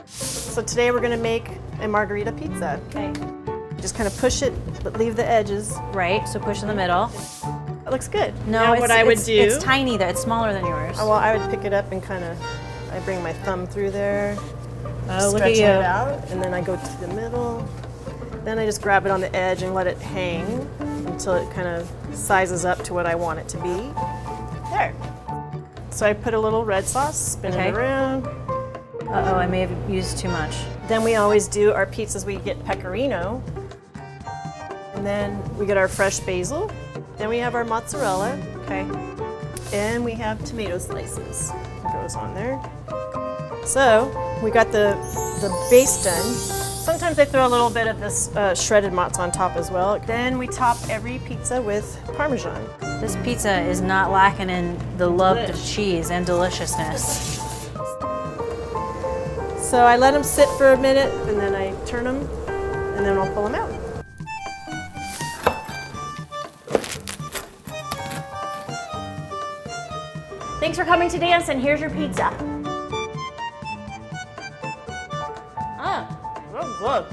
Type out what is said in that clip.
So today we're gonna make a Margherita pizza. Okay. Just kind of push it, but leave the edges. Right, so push in the middle. It looks good. No, now what I would do. It's tiny though, it's smaller than yours. Oh, well, I would pick it up and kind of, I bring my thumb through there. Oh, look at stretching you. it out, and then I go to the middle. Then I just grab it on the edge and let it hang until it kind of sizes up to what I want it to be. There. So I put a little red sauce, spin it around. Uh-oh, I may have used too much. Then we always do our pizzas, we get pecorino. And then we get our fresh basil. Then we have our mozzarella. Okay. And we have tomato slices. It goes on there. So we got the base done. Sometimes I throw a little bit of this shredded mozz on top as well. Then we top every pizza with Parmesan. This pizza is not lacking in the love of cheese and deliciousness. So I let them sit for a minute, and then I turn them, and then I'll pull them out. Thanks for coming to DANCIN. Here's your pizza. Oh, good.